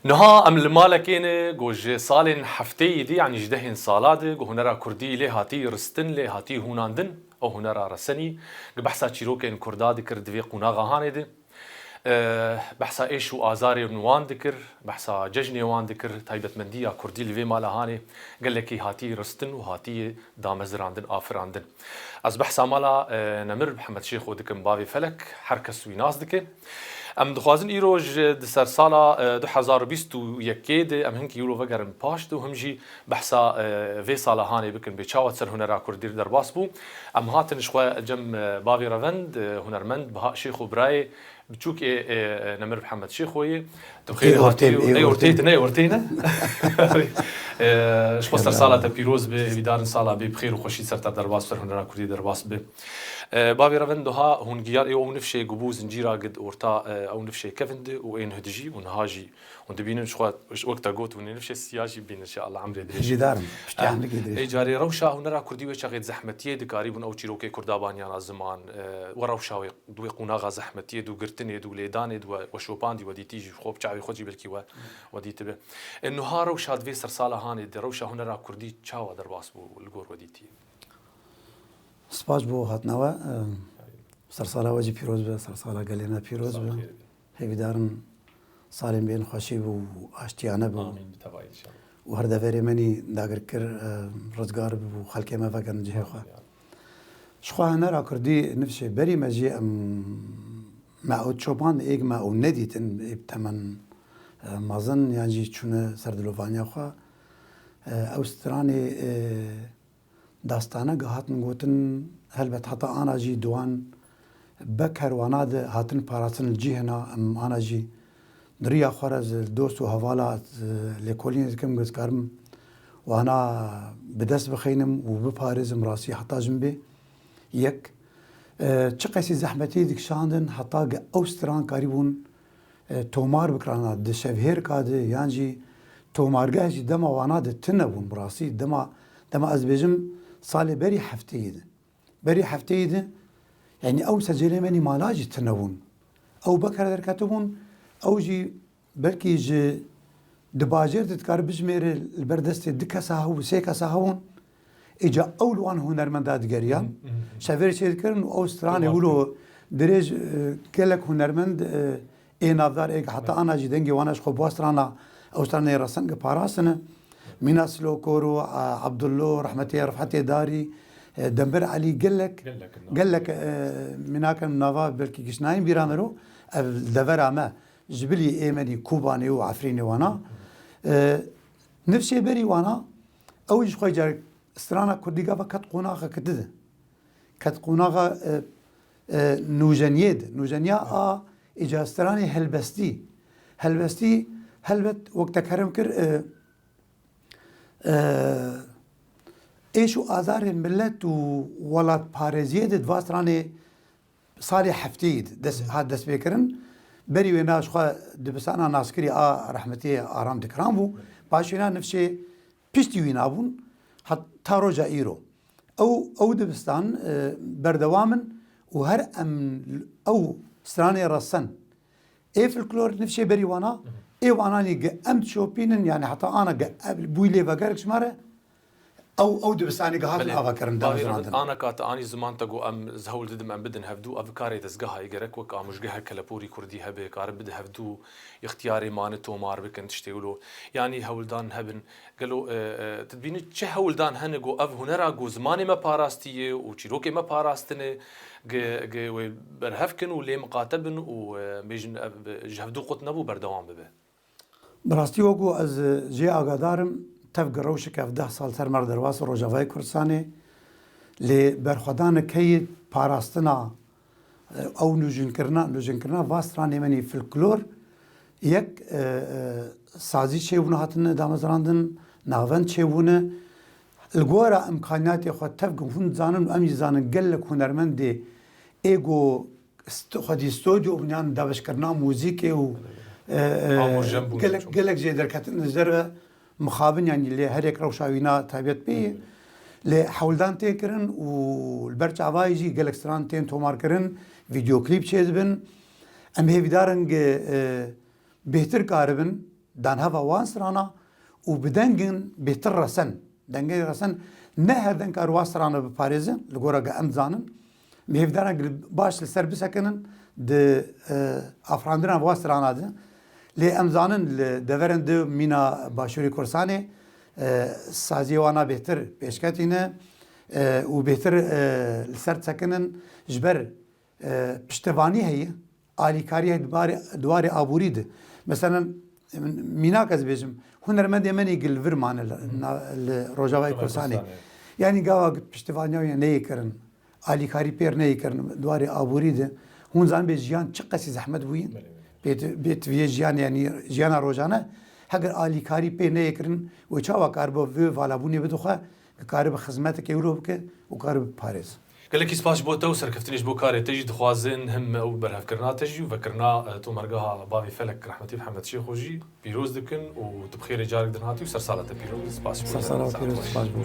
نها ام المالكين جوج صالن حفتي دي يعني جدهن صالاد جو هنرا كردي له هاتي رستن له هاتي هوناندن او هنرا رسني بحثا تشيروكين كرداد كردوي قناغا هاندي بحثا ايش وازاري نوان ذكر بحثا ججني وان ذكر تايبت منديا كردي لوي مالا هاني قال لك هاتي رستن وهاتي دامزراندن افراندن از بحثا مالا نمر محمد شيخ ودكم بافي فلك حركه سويناس دكه ام دخوازن ایروج دسر سالا 2021 ام هنکی یولو وگرن پاشت و همجی بحثا في سالا هاني بكن بچاوت سر هنرا كردير درباس بو ام هاتن شخوا جم باوي رفند هنرمند بها شيخ براي بتشوك نمر محمد شيخوي تبخير هاتي ني ورتينا شخوا سر سالا تبيروز بيدارن سالا بخير وخشي سر درباس سر هنرا كردي درباس به بابي رفندها هون جيار او نفشي جبوز نجيرا قد اورتا او نفشي كفند وين هدجي ونهاجي وندبين شخوا وقت قوت ونفشي السياجي بين ان شاء الله عمري دري جدارم اشتعمل كده اي جاري روشا هنرا كردي وش غير زحمتيه دقاريبون او تشيروكي كردابان يانا زمان وروشا دوي قناغا زحمتيه دو قرتني دو ليداني دو وشوباندي ودي تيجي خوب شعبي خدي بالكي ودي تبه انه ها روشا دوي سرساله هاني روشا هنرا كردي تشاوا درباس بو الجور وديتي سپاس بو هاتنوا سرسالا وجه پیروز به سرسالا گلینا پیروز به هیدارن سالم بین خوشی بو اشتیانه بو آمین بتوایی ان شاء الله و هر دفعه منی داگر کر روزگار بو خلق ما فکرن جه خو شخوا نرا کردی نفسه بری مجی ما چوبان ایگ ما او ندیتن ابتمن مازن یعنی چونه سردلوفانیا خو اوسترانی داستانه هاتن گوتن هلبت حتی آنا جی دوان بکر واناد هاتن پاراسن الجهنا ام آنا جی دریا خورز دوست و حوالا لکولین کم گز کارم وانا بدست بخینم و بپارزم راسی حتی جنبه یک چه قیسی زحمتی دکشاندن حتی اوستران کاریبون تومار بکرانا دشوهر کاده یعنی تومارگاه جی دما واناد تنبون براسی دما از بیجم سال بري حفتيد يعني أو سجل مني مالاجي تنون أو بكر دركاتبون أو جي بلكي جي دباجر تتكار بجمير البردست دكا ساهو سيكا ساهون إجا أولوان هنرمندات قريان شافير شيء ذكرن أوستراليا يقولوا دريج كلك هنرمند إيه نافدار إيه حتى أنا جي دنجي وانا شخو بوسترانا أوستراليا رسنج باراسنا ميناس لو كورو عبد الله رحمتي رفحتي داري دمبر علي قال لك مناك نافا بلكي كشناين بيرامرو الدفرا ما جبلي ايمني كوباني وعفريني وانا نفسي بري وانا اوج خوي جار استرانا كرديغا كت قناغه كدده كت قناغه نوجنيا اجا استراني هلبستي هلبت وقت كرم كر ايشو آزار الملت وولاد باريزيه دواستراني صالح حفتيد دس بيكرن بري ويناش خا دبسانا ناسكري رحمتي آرام دكرامو باشينا نفسي بيشتي وينابون حتى رجا ايرو او دبستان بردوامن وهر ام او ستراني رسن ايه فالكلور نفسي بري وانا ايه واناني امت شوبينن يعني حتى انا بويلي فاكرك شماره او دبساني قهات الافكرن انا كات اني زمان تقو ام زهول ددم ام بدن هفدو افكاري تسقها يقرك وكا مشقها كلابوري كردي هبه كار بده هفدو اختياري مانتو مار بكن تشتيولو يعني هولدان هبن قالوا تدبيني تشه هولدان هنقو اف هنرا جو زماني ما باراستيه وشيروكي ما باراستني ج برهفكن ولي مقاتبن وبيجن جهفدو قطنبو بردوام ببه براستي وقو از جي اقادارم تفقر روشك في 10 سال سرمر درواس روجافاي كرساني لبرخدان كي باراستنا او نوجن كرنا واستراني مني فلكلور يك سازي شيبونه هاتن دامزراندن ناوند شيبونه الجوارا امكانياتي خو تفقر فون زانن ام زانن قلك هنرمندي ايجو خدي استوديو بنيان دابش كرنا موزيكي و قلك جي دركات نزر مخابن يعني اللي هريك روشاوينا تابيت بي اللي حولدان تيكرن والبرج عوايجي قلك ستران تين تومار كرن فيديو كليب شيزبن ام هي بدارنج بهتر كاربن دان هفا وان سرانا وبدنجن بهتر رسن دنجن رسن نهر دن كار واسرانا بباريزن لغورا ام زانن مهفدانا باش لسر بسكنن د افراندنا واسرانا ده لي ام زانن دورن دو مينا باشوري كورساني سازي وانا بهتر بيشكاتينه وبهتر لسر سكنن جبر پشتوانی هي آلیکاری دواری آبوری ده مثلا مینا کس بیشم هنرمند منی گل ورمان روجاوای کورسانی یعنی گاوا پشتوانی نهی کرن آلیکاری پیر نهی کرن دواری آبوری ده هون زن به جیان چه قصی زحمت بوین بیت وی جیان یعنی جیان روزانه هگر آلیکاری پیر نهی کرن و چاوا کاربو وی والابونی بدوخه کارب خدمت که یوروب که و کارب پاریس قال لك سباش بو تو سركفتنيش بو كاري تجي دخوازن هم او برهف كرنا تجي وفكرنا تو مرقاها بابي فلك رحمتي محمد شيخ وجي بيروز دكن وتبخير جارك دنهاتي وسرسالة بيروز سباش سرسالة بيروز سباش بو